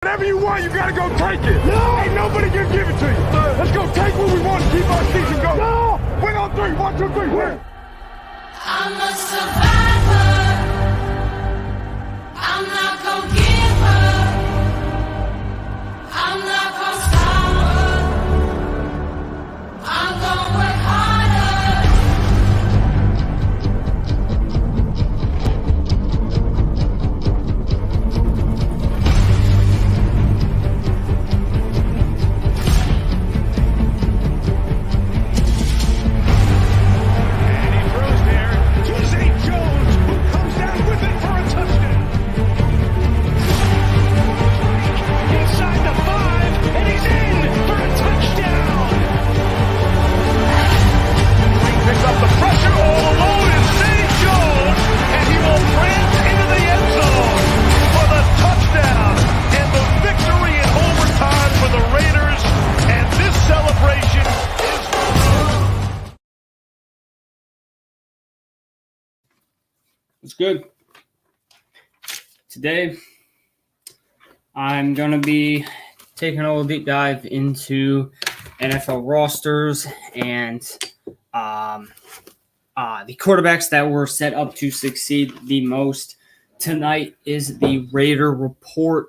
Whatever you want, you gotta go take it. No! Ain't nobody gonna give it to you. Let's go take what we want and keep our season going. No! Win on three. 1, 2, 3, win. I'm a survivor. I'm not gonna give up. I'm not gonna stop. I'm gonna work harder. And he throws there to Zay Jones, who comes down with it for a touchdown. Inside the 5, and he's in for a touchdown. He picks up the pressure all alone, and Zay Jones, and he will prance into the end zone for the touchdown and the victory in overtime for the Raiders. And this celebration is It's good. Today, I'm going to be taking a little deep dive into NFL rosters and the quarterbacks that were set up to succeed the most. Tonight is the Raider Report.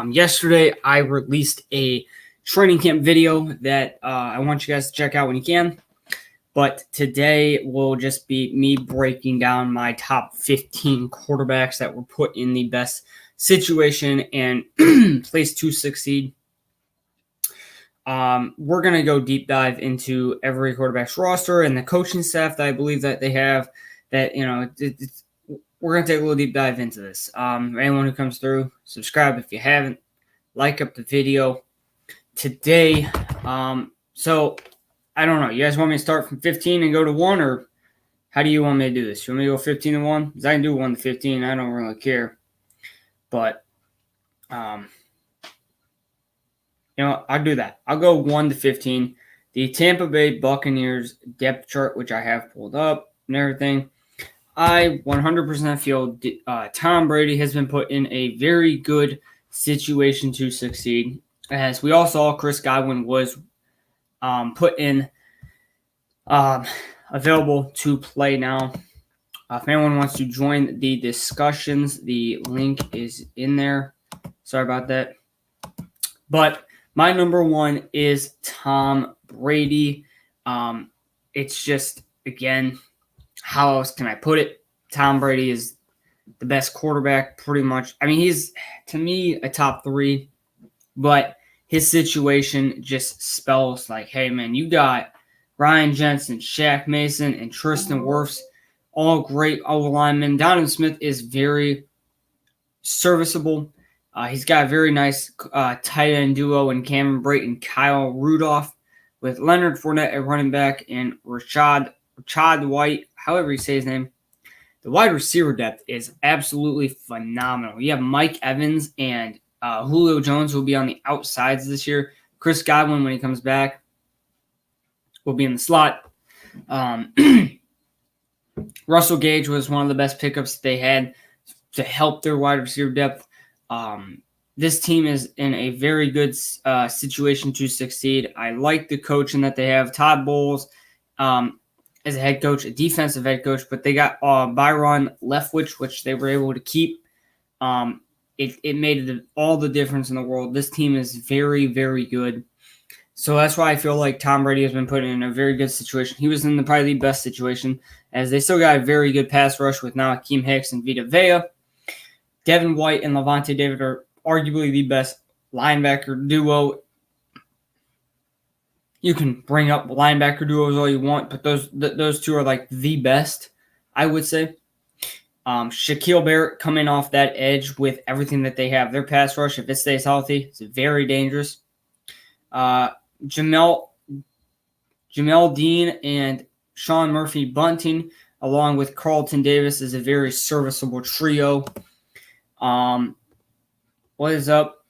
Yesterday, I released a training camp video that I want you guys to check out when you can. But today will just be me breaking down my top 15 quarterbacks that were put in the best situation and place to succeed. We're going to go deep dive into every quarterback's roster and the coaching staff that I believe that they have. That, you know, we're going to take a little deep dive into this. Anyone who comes through, subscribe if you haven't. Like up the video. Today, so I don't know. You guys want me to start from 15 and go to 1, or how do you want me to do this? You want me to go 15 and 1? Because I can do 1 to 15. I don't really care. But, you know, I'll do that. I'll go 1 to 15. The Tampa Bay Buccaneers depth chart, which I have pulled up and everything. I 100% feel Tom Brady has been put in a very good situation to succeed. As we all saw, Chris Godwin was put in available to play now. If anyone wants to join the discussions, the link is in there. Sorry about that. But my number 1 is Tom Brady. It's just, again, how else can I put it? Tom Brady is the best quarterback pretty much. I mean, he's, to me, a top 3. But his situation just spells like, hey, man, you got Ryan Jensen, Shaq Mason, and Tristan Wirfs, all great O-linemen. Donovan Smith is very serviceable. He's got a very nice tight end duo in Cameron Brate and Kyle Rudolph, with Leonard Fournette at running back and Rashad White, however you say his name. The wide receiver depth is absolutely phenomenal. You have Mike Evans and Julio Jones will be on the outsides this year. Chris Godwin, when he comes back, will be in the slot. Russell Gage was one of the best pickups that they had to help their wide receiver depth. This team is in a very good situation to succeed. I like the coaching that they have. Todd Bowles as a head coach, a defensive head coach, but they got Byron Leftwich, which they were able to keep. It made all the difference in the world. This team is very, very good. So that's why I feel like Tom Brady has been put in a very good situation. He was in probably the best situation, as they still got a very good pass rush with now Akeem Hicks and Vita Vea. Devin White and Levante David are arguably the best linebacker duo. You can bring up linebacker duos all you want, but those two are like the best, I would say. Shaquille Barrett coming off that edge with everything that they have. Their pass rush, if it stays healthy, it's very dangerous. Jamel Dean and Sean Murphy Bunting, along with Carlton Davis, is a very serviceable trio. What is up?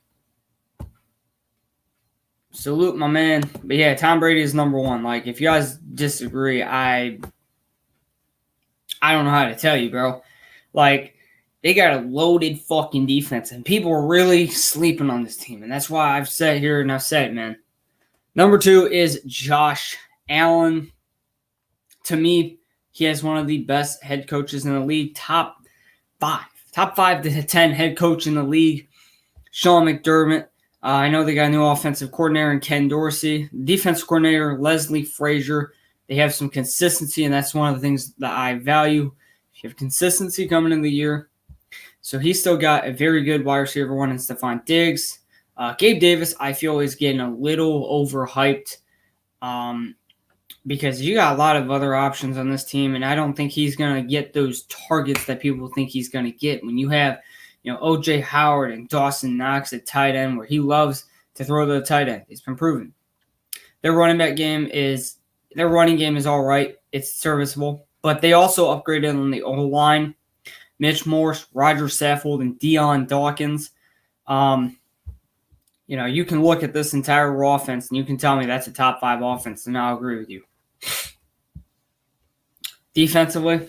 Salute my man. But yeah, Tom Brady is number 1. Like, if you guys disagree, I don't know how to tell you, bro. Like, They got a loaded fucking defense, and people are really sleeping on this team. And that's why I've said here and I've said, man. Number 2 is Josh Allen. To me, he has one of the best head coaches in the league. Top 5 to 10 head coach in the league. Sean McDermott. I know they got a new offensive coordinator in Ken Dorsey. Defensive coordinator Leslie Frazier. They have some consistency, and that's one of the things that I value. If you have consistency coming in the year. So he's still got a very good wide receiver one in Stephon Diggs. Gabe Davis, I feel, is getting a little overhyped because you got a lot of other options on this team, and I don't think he's going to get those targets that people think he's going to get. When you have, O.J. Howard and Dawson Knox at tight end, where he loves to throw to the tight end. It's been proven. Their running game is all right. It's serviceable. But they also upgraded on the O-line. Mitch Morse, Roger Saffold, and Dion Dawkins. You can look at this entire offense and you can tell me that's a top 5 offense, and I'll agree with you. Defensively,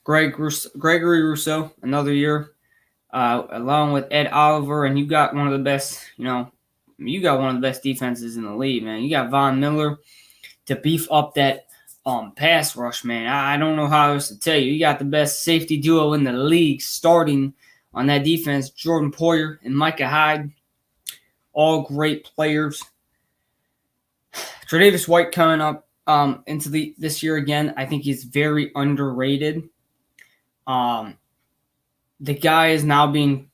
Gregory Rousseau, another year, along with Ed Oliver, and you got one of the best, defenses in the league, man. You got Von Miller to beef up that pass rush, man. I don't know how else to tell you. You got the best safety duo in the league starting on that defense, Jordan Poyer and Micah Hyde. All great players. Tre'Davious White coming up into this year again. I think he's very underrated. The guy is now being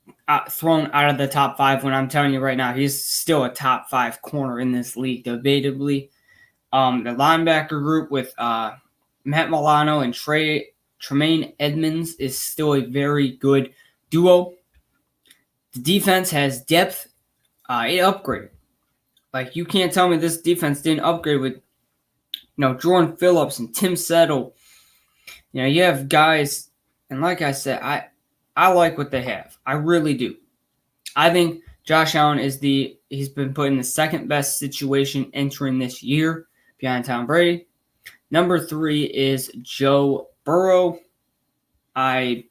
thrown out of the top 5 when I'm telling you right now, he's still a top 5 corner in this league, debatably. The linebacker group with Matt Milano and Tremaine Edmonds is still a very good duo. The defense has depth. It upgraded. Like, you can't tell me this defense didn't upgrade with, Jordan Phillips and Tim Settle. You have guys, and like I said, I like what they have. I really do. I think Josh Allen he's been put in the second best situation entering this year behind Tom Brady. Number 3 is Joe Burrow. I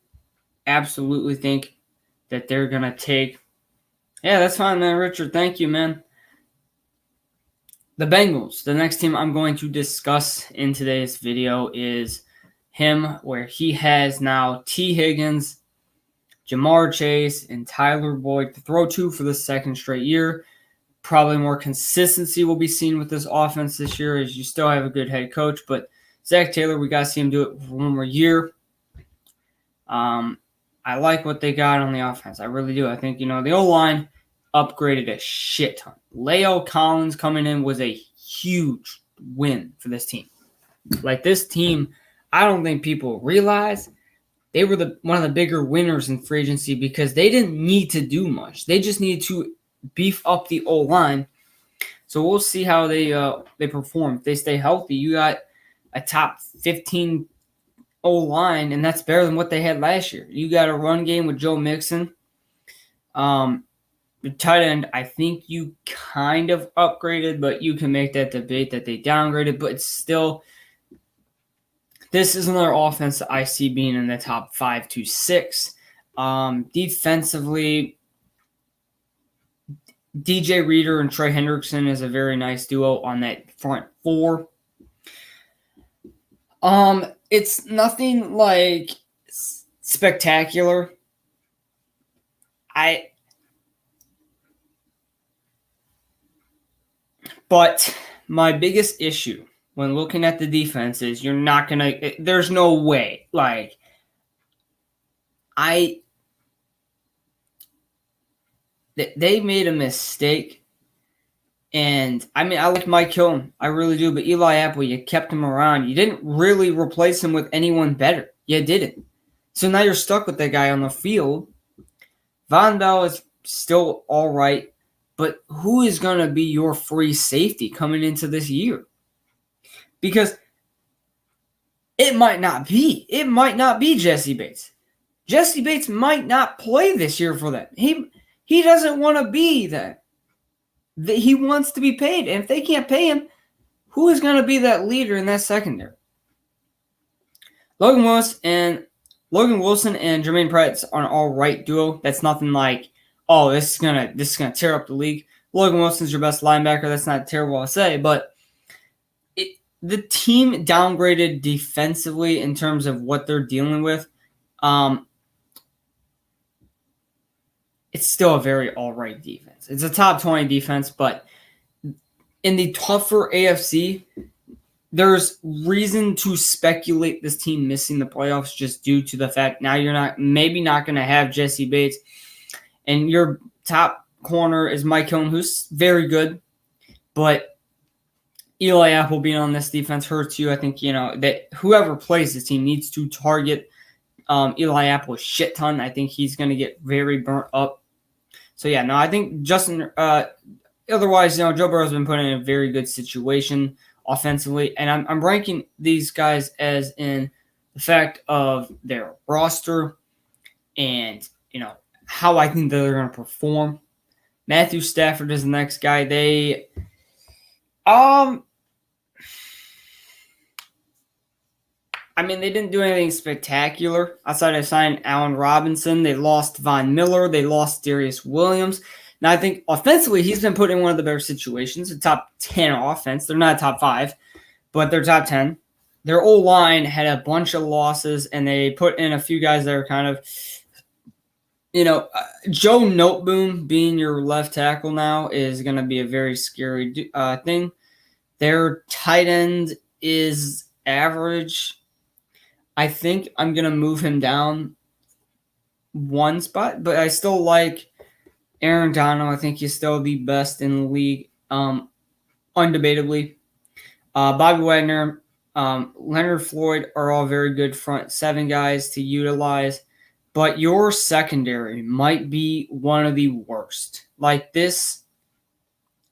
absolutely think that they're going to take. Yeah, that's fine, man. Richard, thank you, man. The Bengals, the next team I'm going to discuss in today's video is him, where he has now T. Higgins, Jamar Chase, and Tyler Boyd to throw to for the second straight year. Probably more consistency will be seen with this offense this year, as you still have a good head coach. But Zach Taylor, we got to see him do it for one more year. I like what they got on the offense. I really do. I think, the O-line upgraded a shit ton. Leo Collins coming in was a huge win for this team. Like, this team, I don't think people realize they were one of the bigger winners in free agency because they didn't need to do much. They just needed to beef up the O-line. So we'll see how they perform. If they stay healthy, you got a top 15 O-line, and that's better than what they had last year. You got a run game with Joe Mixon. The tight end, I think you kind of upgraded, but you can make that debate that they downgraded. But it's still, this is another offense that I see being in the top 5 to 6. Defensively, DJ Reader and Trey Hendrickson is a very nice duo on that front 4. It's nothing like spectacular. But my biggest issue when looking at the defense is there's no way. Like, they made a mistake. And, I like Mike Hilton. I really do. But Eli Apple, you kept him around. You didn't really replace him with anyone better. You didn't. So now you're stuck with that guy on the field. Von Bell is still all right. But who is going to be your free safety coming into this year? Because it might not be. It might not be Jesse Bates. Jesse Bates might not play this year for them. He doesn't want to be that. He wants to be paid. And if they can't pay him, who is going to be that leader in that secondary? Logan Willis and Logan Wilson and Jermaine Pratt's are an all right duo. That's nothing like, oh, this is gonna tear up the league. Logan Wilson's your best linebacker. That's not terrible to say, but the team downgraded defensively in terms of what they're dealing with. It's still a very all right defense. It's a top 20 defense, but in the tougher AFC, there's reason to speculate this team missing the playoffs just due to the fact now you're maybe not going to have Jesse Bates, and your top corner is Mike Hilton, who's very good, but Eli Apple being on this defense hurts you. I think, that whoever plays this team needs to target Eli Apple a shit ton. I think he's going to get very burnt up. So, yeah, no, I think Justin otherwise, Joe Burrow's been put in a very good situation offensively, and I'm ranking these guys as in the fact of their roster and, how I think they're going to perform. Matthew Stafford is the next guy. They didn't do anything spectacular outside of signing Allen Robinson. They lost Von Miller. They lost Darius Williams. Now, I think offensively, he's been put in one of the better situations, a top 10 offense. They're not top 5, but they're top 10. Their O-line had a bunch of losses, and they put in a few guys that are kind of, Joe Noteboom being your left tackle now is going to be a very scary thing. Their tight end is average. I think I'm going to move him down one spot, but I still like Aaron Donald. I think he's still the best in the league, undebatably. Bobby Wagner, Leonard Floyd are all very good front seven guys to utilize, but your secondary might be one of the worst. Like this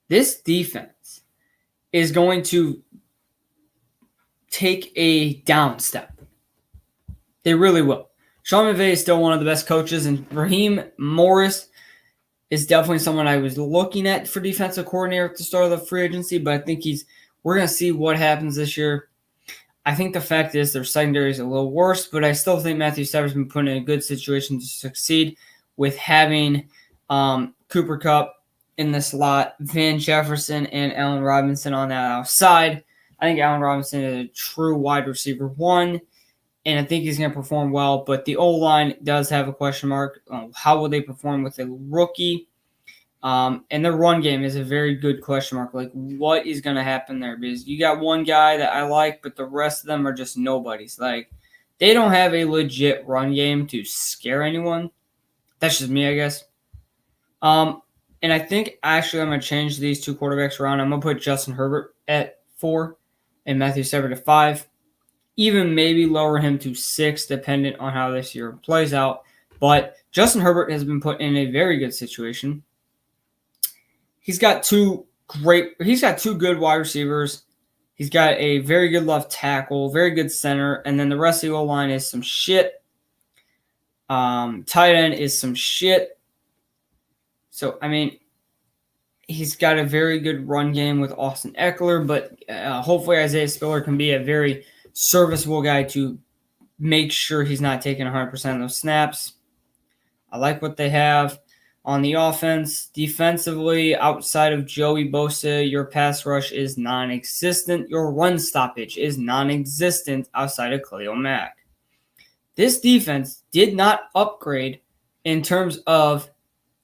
defense is going to take a down step. They really will. Sean McVay is still one of the best coaches, and Raheem Morris is definitely someone I was looking at for defensive coordinator at the start of the free agency, but I think we're going to see what happens this year. I think the fact is their secondary is a little worse, but I still think Matthew Stafford's been put in a good situation to succeed with having Cooper Kupp in the slot, Van Jefferson and Allen Robinson on that outside. I think Allen Robinson is a true wide receiver one, and I think he's going to perform well, but the O-line does have a question mark. How will they perform with a rookie? And their run game is a very good question mark. Like, what is going to happen there? Because you got one guy that I like, but the rest of them are just nobodies. Like, they don't have a legit run game to scare anyone. That's just me, I guess. And I think, actually, I'm going to change these two quarterbacks around. I'm going to put Justin Herbert at 4 and Matthew Stafford at 5. Even maybe lower him to 6, dependent on how this year plays out. But Justin Herbert has been put in a very good situation. He's got two good wide receivers. He's got a very good left tackle, very good center, and then the rest of the O-line is some shit. Tight end is some shit. So, he's got a very good run game with Austin Eckler, but hopefully Isaiah Spiller can be a very serviceable guy to make sure he's not taking 100% of those snaps. I like what they have on the offense. Defensively, outside of Joey Bosa, your pass rush is non-existent. Your run stoppage is non-existent outside of Khalil Mack. This defense did not upgrade in terms of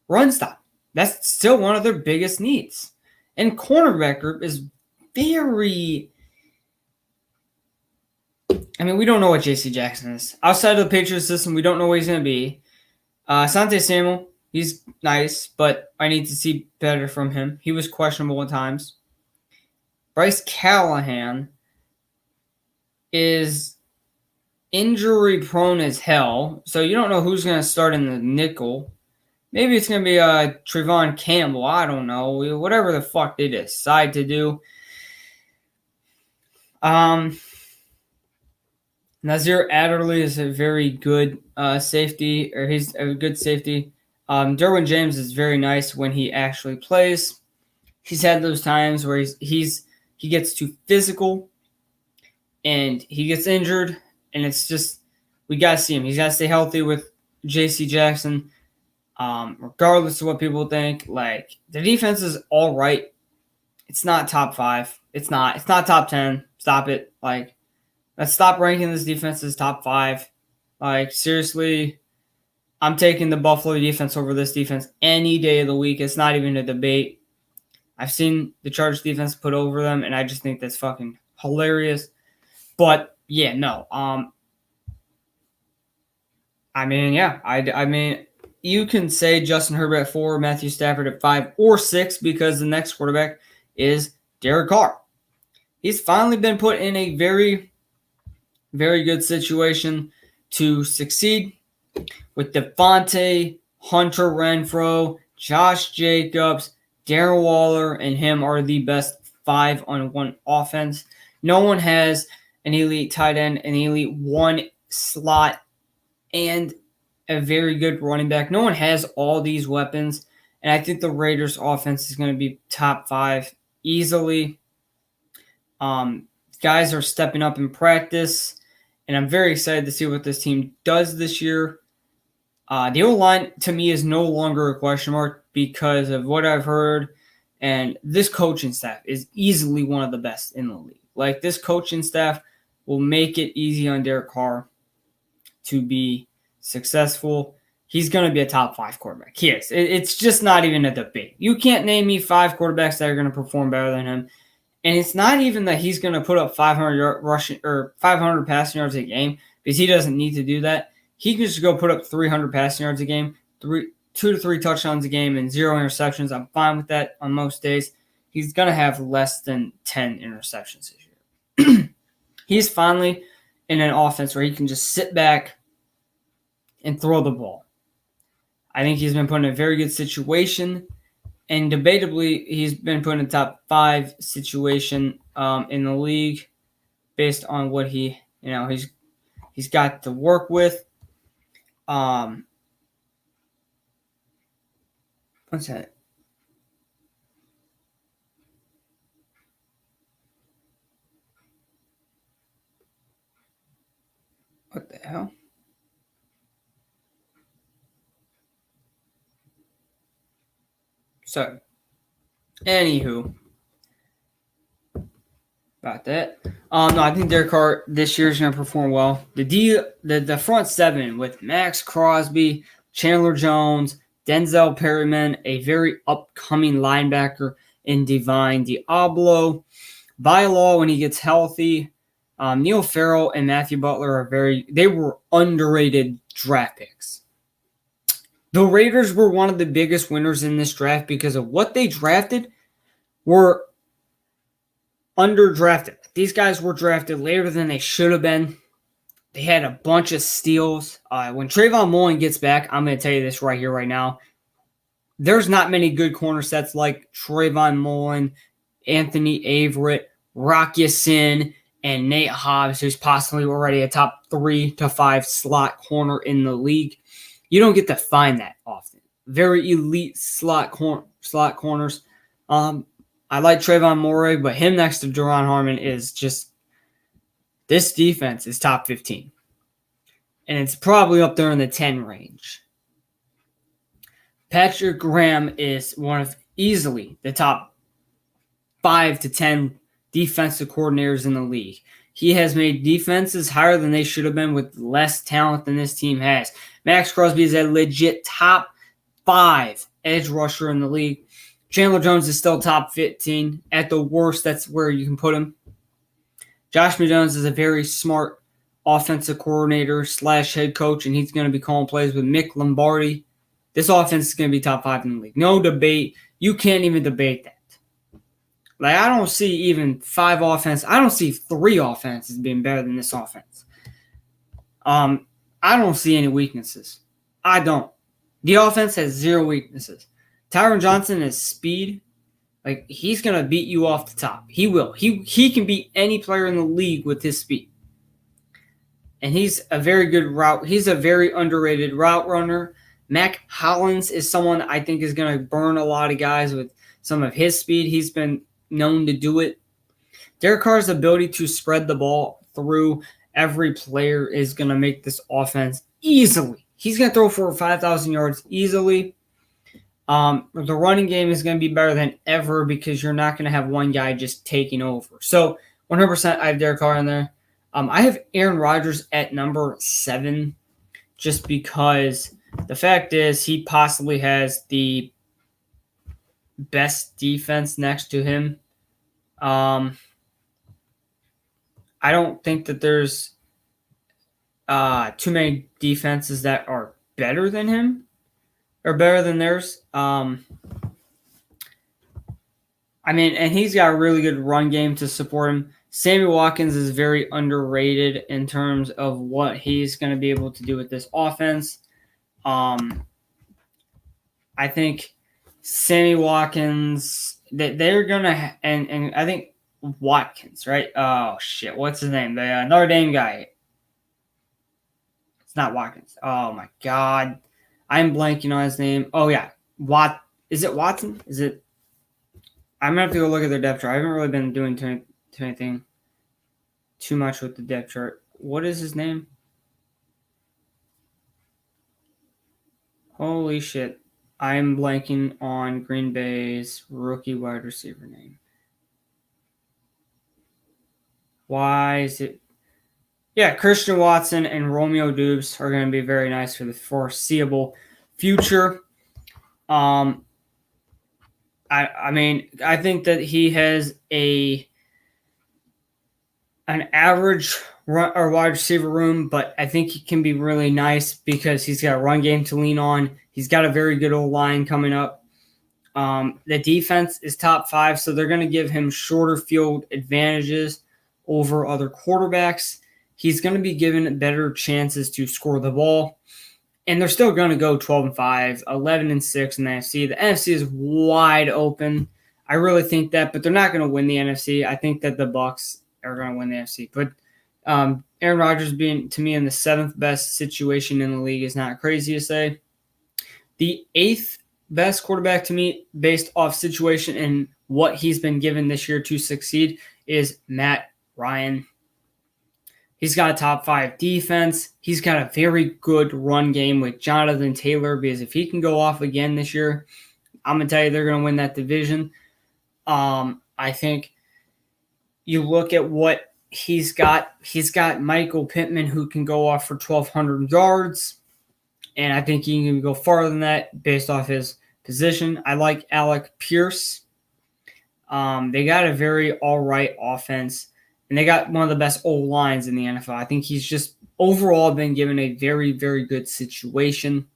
run stop. That's still one of their biggest needs. And cornerback group is very... we don't know what J.C. Jackson is. Outside of the Patriots system, we don't know what he's going to be. Asante Samuel, he's nice, but I need to see better from him. He was questionable at times. Bryce Callahan is injury-prone as hell, so you don't know who's going to start in the nickel. Maybe it's going to be Trevon Campbell. I don't know. Whatever the fuck they decide to do. Nazir Adderley is a very good safety, or he's a good safety. Derwin James is very nice when he actually plays. He's had those times where he gets too physical and he gets injured, and it's just we got to see him. He's got to stay healthy with J.C. Jackson. Regardless of what people think, like, the defense is all right. It's not top 5. It's not top 10. Stop it. Like, let's stop ranking this defense as top 5. Like, seriously, I'm taking the Buffalo defense over this defense any day of the week. It's not even a debate. I've seen the Chargers defense put over them, and I just think that's fucking hilarious. But yeah, no. I mean, you can say Justin Herbert at 4, Matthew Stafford at 5 or 6, because the next quarterback is Derek Carr. He's finally been put in a very, very good situation to succeed with Devontae, Hunter Renfrow, Josh Jacobs, Darren Waller, and him are the best 5-on-1 offense. No one has an elite tight end, an elite 1 slot, and a very good running back. No one has all these weapons, and I think the Raiders' offense is going to be top 5 easily. Guys are stepping up in practice, and I'm very excited to see what this team does this year. The O-line, to me, is no longer a question mark because of what I've heard, and this coaching staff is easily one of the best in the league. Like, this coaching staff will make it easy on Derek Carr to be successful. He's going to be a top 5 quarterback. He is. It's just not even a debate. You can't name me 5 quarterbacks that are going to perform better than him. And it's not even that he's going to put up 500 rushing or 500 passing yards a game, because he doesn't need to do that. He can just go put up 300 passing yards a game, 2 to 3 touchdowns a game, and 0 interceptions. I'm fine with that on most days. He's going to have less than 10 interceptions this year. He's finally in an offense where he can just sit back and throw the ball. I think he's been put in a very good situation, and debatably, he's been put in a top 5 situation in the league based on what he's got to work with. What's that? What the hell? So, anywho, about that. No, I think Derek Carr this year is going to perform well. The front 7 with Max Crosby, Chandler Jones, Denzel Perryman, a very upcoming linebacker in Divine Diablo, Vailaw when he gets healthy. Neil Farrell and Matthew Butler they were underrated draft picks. The Raiders were one of the biggest winners in this draft because of what they drafted were underdrafted. These guys were drafted later than they should have been. They had a bunch of steals. When Trayvon Mullen gets back, I'm going to tell you this right here, right now. There's not many good corner sets like Trayvon Mullen, Anthony Averett, Rock Ya-Sin, and Nate Hobbs, who's possibly already a top 3 to 5 slot corner in the league. You don't get to find that often. Very elite slot corners. I like Trayvon Morey, but him next to Duron Harmon is just – this defense is top 15. And it's probably up there in the 10 range. Patrick Graham is one of easily the top 5 to 10 defensive coordinators in the league. He has made defenses higher than they should have been with less talent than this team has. Max Crosby is a legit top 5 edge rusher in the league. Chandler Jones is still top 15. At the worst, that's where you can put him. Josh McDaniels is a very smart offensive coordinator / head coach, and he's going to be calling plays with Mick Lombardi. This offense is going to be top 5 in the league. No debate. You can't even debate that. Like, I don't see even 5 offense. I don't see 3 offenses being better than this offense. I don't see any weaknesses. I don't. The offense has 0 weaknesses. Tyron Johnson has speed. Like, he's going to beat you off the top. He will. He can beat any player in the league with his speed. And he's a very good route. He's a very underrated route runner. Mac Hollins is someone I think is going to burn a lot of guys with some of his speed. He's been known to do it. Derek Carr's ability to spread the ball through every player is going to make this offense easily. He's going to throw for 5,000 yards easily. The running game is going to be better than ever because you're not going to have one guy just taking over. So 100% I have Derek Carr in there. I have Aaron Rodgers at number 7 just because the fact is he possibly has the best defense next to him. I don't think that there's too many defenses that are better than him or better than theirs. And he's got a really good run game to support him. Sammy Watkins is very underrated in terms of what he's going to be able to do with this offense. I think Sammy Watkins, they're going to, and I think Watkins, right? Oh, shit. What's his name? The Notre Dame guy. It's not Watkins. Oh, my God. I'm blanking on his name. Oh, yeah. Is it Watson? Is it? I'm going to have to go look at their depth chart. I haven't really been doing anything too much with the depth chart. What is his name? Holy shit. I'm blanking on Green Bay's rookie wide receiver name. Why is it? Yeah, Christian Watson and Romeo Doubs are going to be very nice for the foreseeable future. I think that he has an average wide receiver room, but I think he can be really nice because he's got a run game to lean on. He's got a very good old line coming up. The defense is top 5, so they're going to give him shorter field advantages over other quarterbacks. He's going to be given better chances to score the ball. And they're still going to go 12-5, 11-6 in the NFC. The NFC is wide open. I really think that, but they're not going to win the NFC. I think that the Bucs are going to win the NFC. But Aaron Rodgers being, to me, in the 7th best situation in the league is not crazy to say. The 8th best quarterback to me, based off situation and what he's been given this year to succeed, is Matt Ryan. He's got a top 5 defense. He's got a very good run game with Jonathan Taylor, because if he can go off again this year, I'm going to tell you they're going to win that division. I think you look at what he's got. He's got Michael Pittman, who can go off for 1,200 yards, and I think he can go farther than that based off his position. I like Alec Pierce. They got a very all-right offense. And they got one of the best old lines in the NFL. I think he's just overall been given a very, very good situation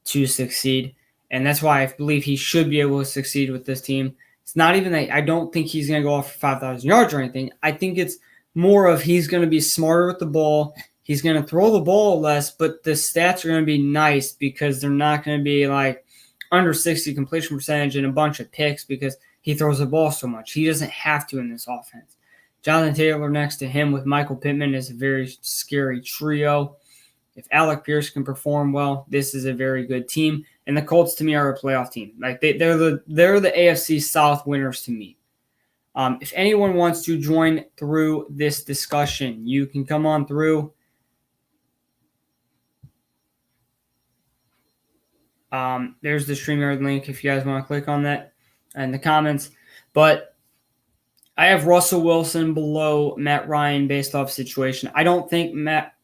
to succeed. And that's why I believe he should be able to succeed with this team. It's not even that I don't think he's going to go off for 5,000 yards or anything. I think it's more of he's going to be smarter with the ball. He's going to throw the ball less, but the stats are going to be nice because they're not going to be like under 60 completion percentage and a bunch of picks because he throws the ball so much. He doesn't have to in this offense. Jonathan Taylor next to him with Michael Pittman is a very scary trio. If Alec Pierce can perform well, this is a very good team. And the Colts, to me, are a playoff team. Like they're the AFC South winners to me. If anyone wants to join through this discussion, you can come on through. There's the StreamYard link if you guys want to click on that in the comments. But I have Russell Wilson below Matt Ryan based off situation. I don't think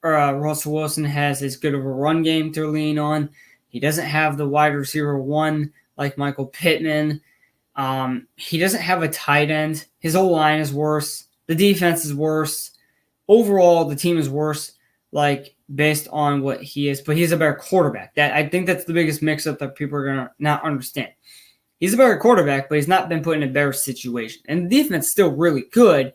Russell Wilson has as good of a run game to lean on. He doesn't have the wide receiver 1 like Michael Pittman. He doesn't have a tight end. His whole line is worse. The defense is worse. Overall, the team is worse, like based on what he is. But he's a better quarterback. I think that's the biggest mix-up that people are going to not understand. He's a better quarterback, but he's not been put in a better situation. And the defense is still really good,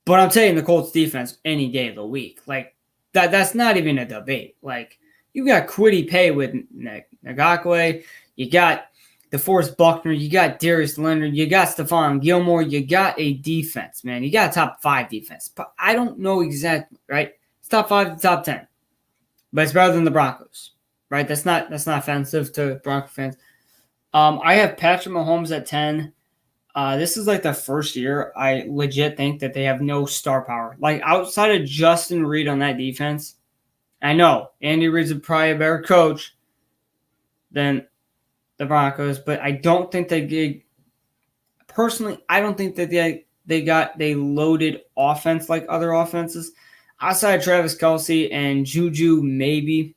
but I'm taking the Colts defense any day of the week. Like, that's not even a debate. Like, you got Kwity Paye with Ngakoue, you got DeForest Buckner, you got Darius Leonard, you got Stephon Gilmore, you got a defense, man. You got a top 5 defense. But I don't know exactly, right? It's top 5 to top 10. But it's better than the Broncos, right? That's not offensive to Bronco fans. I have Patrick Mahomes at 10. this is like the first year I legit think that they have no star power. Like outside of Justin Reed on that defense, I know Andy Reid's probably a better coach than the Broncos, but I don't think personally, I don't think that they loaded offense like other offenses. Outside of Travis Kelce and Juju, maybe.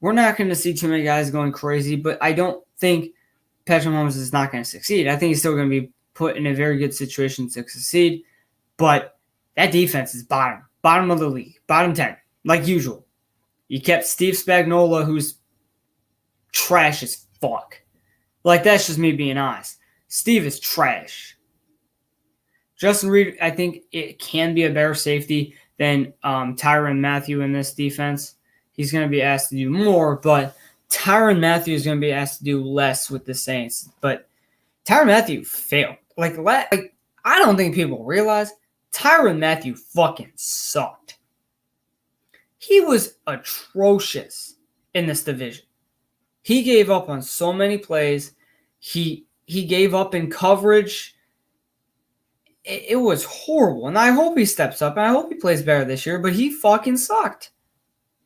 We're not going to see too many guys going crazy, but I don't think Patrick Mahomes is not going to succeed. I think he's still going to be put in a very good situation to succeed, but that defense is bottom of the league, bottom 10, like usual. You kept Steve Spagnuolo, who's trash as fuck. Like, that's just me being honest. Steve is trash. Justin Reed, I think it can be a better safety than Tyrann Mathieu in this defense. He's going to be asked to do more, but Tyrann Mathieu is going to be asked to do less with the Saints. But Tyrann Mathieu failed. Like I don't think people realize Tyrann Mathieu fucking sucked. He was atrocious in this division. He gave up on so many plays. He gave up in coverage. It was horrible. And I hope he steps up, and I hope he plays better this year, but he fucking sucked.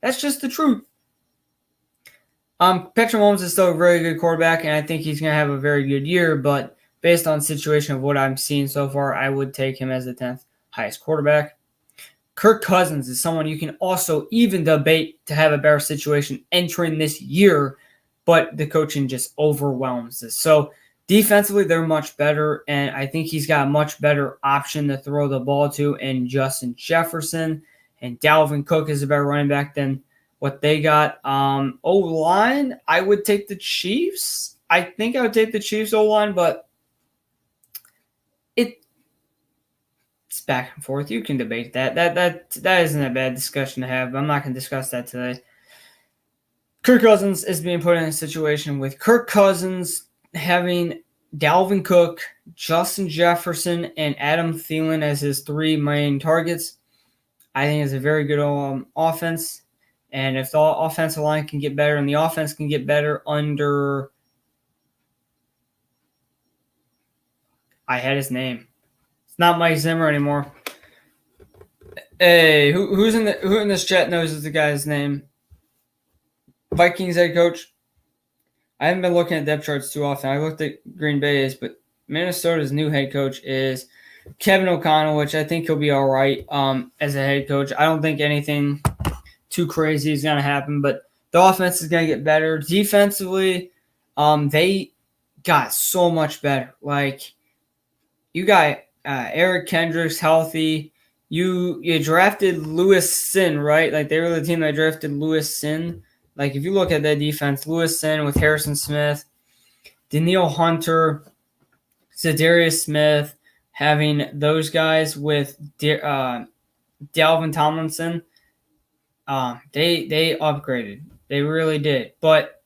That's just the truth. Patrick Mahomes is still a very good quarterback, and I think he's going to have a very good year, but based on the situation of what I'm seeing so far, I would take him as the 10th highest quarterback. Kirk Cousins is someone you can also even debate to have a better situation entering this year, but the coaching just overwhelms us. So defensively, they're much better, and I think he's got a much better option to throw the ball to in Justin Jefferson, and Dalvin Cook is a better running back than what they got. O-line, I would take the Chiefs. I think I would take the Chiefs O-line, but it's back and forth. You can debate that. That isn't a bad discussion to have, but I'm not going to discuss that today. Kirk Cousins is being put in a situation with Kirk Cousins having Dalvin Cook, Justin Jefferson, and Adam Thielen as his three main targets. I think it's a very good offense. And if the offensive line can get better and the offense can get better under – I had his name. It's not Mike Zimmer anymore. Hey, who in this chat knows the guy's name? Vikings head coach. I haven't been looking at depth charts too often. I looked at Green Bay's, but Minnesota's new head coach is Kevin O'Connell, which I think he'll be all right as a head coach. I don't think anything too crazy is going to happen, but the offense is going to get better. Defensively, they got so much better. Like, you got Eric Kendricks healthy. You drafted Lewis Sin, right? Like, they were the team that drafted Lewis Sin. Like, if you look at that defense, Lewis Sin with Harrison Smith, Danielle Hunter, Zadarius Smith, having those guys with Dalvin Tomlinson, they upgraded. They really did. But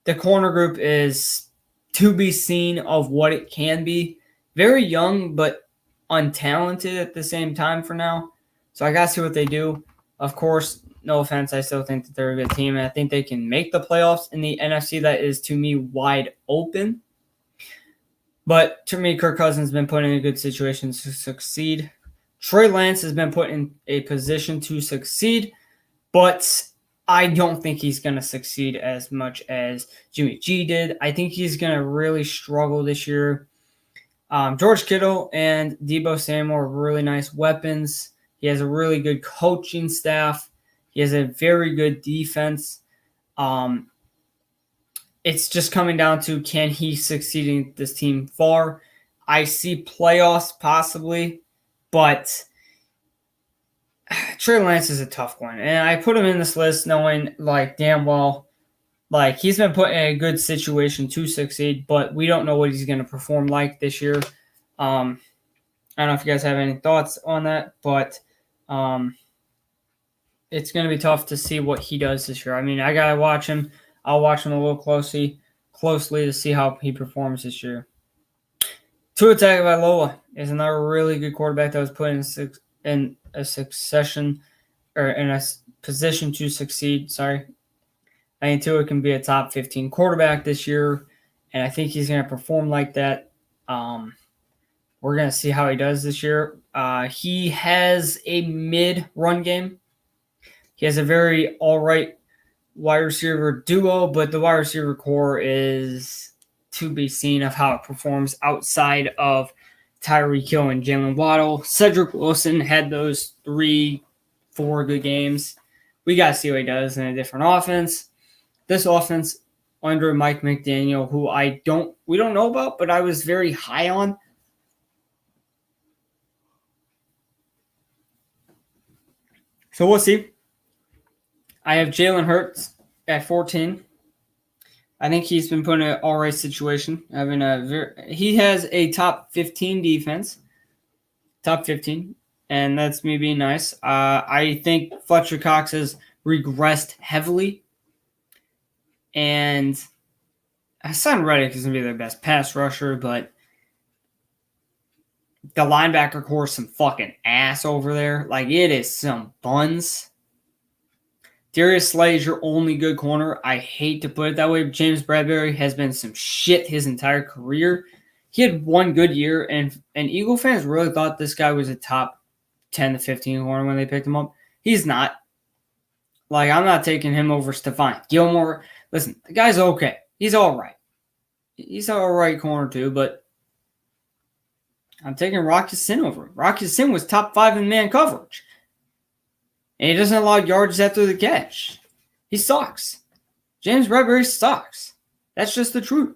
the corner group is to be seen of what it can be. Very young, but untalented at the same time for now. So I got to see what they do. Of course, no offense, I still think that they're a good team, and I think they can make the playoffs in the NFC. That is, to me, wide open. But to me, Kirk Cousins has been put in a good situation to succeed. Trey Lance has been put in a position to succeed, but I don't think he's going to succeed as much as Jimmy G did. I think he's going to really struggle this year. George Kittle and Deebo Samuel are really nice weapons. He has a really good coaching staff. He has a very good defense. It's just coming down to, can he succeed in this team far? I see playoffs possibly, but Trey Lance is a tough one. And I put him in this list knowing, like, damn well, like, he's been put in a good situation to succeed, but we don't know what he's going to perform like this year. I don't know if you guys have any thoughts on that, but it's going to be tough to see what he does this year. I mean, I got to watch him. I'll watch him a little closely to see how he performs this year. Tua Tagovailoa is another really good quarterback that was put in a succession or in a position to succeed. I think Tua can be a top 15 quarterback this year, and I think he's going to perform like that. We're going to see how he does this year. He has a mid-run game. He has a very all-right wide receiver duo, but the wide receiver core is to be seen of how it performs outside of Tyreek Hill and Jalen Waddle. Cedric Wilson had those 3-4 good games. We got to see what he does in a different offense. This offense under Mike McDaniel, who we don't know about, but I was very high on. So we'll see. I have Jalen Hurts at 14. I think he's been put in an all right situation. He has a top 15 defense. Top 15. And that's me being nice. I think Fletcher Cox has regressed heavily. And Hassan Reddick is going to be their best pass rusher, but the linebacker core is some fucking ass over there. Like, it is some buns. Darius Slay is your only good corner. I hate to put it that way, but James Bradbury has been some shit his entire career. He had one good year, and Eagle fans really thought this guy was a top 10 to 15 corner when they picked him up. He's not. Like, I'm not taking him over Stephon Gilmore. Listen, the guy's okay. He's all right. He's an all right corner too, but I'm taking Rocky Sin over him. Rocky Sin was top 5 in man coverage. And he doesn't allow yards after the catch. He sucks. James Bradbury sucks. That's just the truth.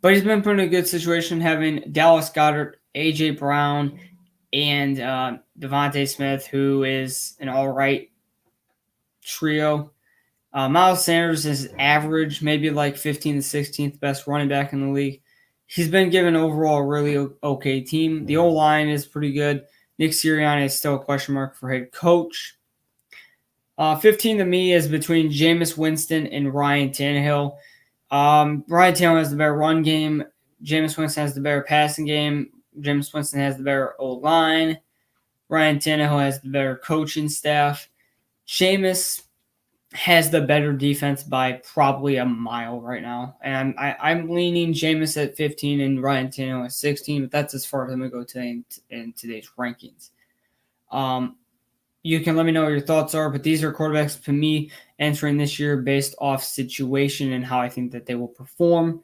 But he's been put in a good situation having Dallas Goedert, A.J. Brown, and Devontae Smith, who is an all-right trio. Miles Sanders is average, maybe like 15th to 16th best running back in the league. He's been given overall a really okay team. The O-line is pretty good. Nick Sirianni is still a question mark for head coach. 15 to me is between Jameis Winston and Ryan Tannehill. Ryan Tannehill has the better run game. Jameis Winston has the better passing game. Jameis Winston has the better O-line. Ryan Tannehill has the better coaching staff. Jameis has the better defense by probably a mile right now. And I'm leaning Jameis at 15 and Ryan Tannehill at 16, but that's as far as I'm going to go today in today's rankings. You can let me know what your thoughts are, but these are quarterbacks to me entering this year based off situation and how I think that they will perform.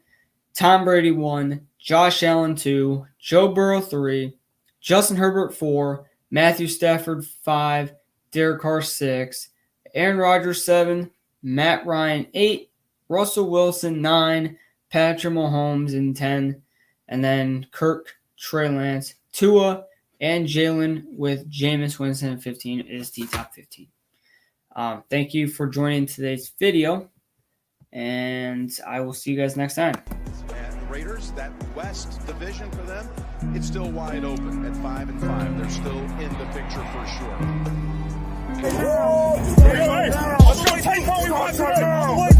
Tom Brady 1, Josh Allen 2, Joe Burrow 3, Justin Herbert 4, Matthew Stafford 5, Derek Carr 6, Aaron Rodgers 7, Matt Ryan 8, Russell Wilson 9, Patrick Mahomes in 10, and then Kirk, Trey Lance, Tua, and Jalen with Jameis Winston at 15 is the top 15. Thank you for joining today's video, and I will see you guys next time. And the Raiders, that West division for them, it's still wide open at 5-5. They're still in the picture for sure. Let's go take what we want to do.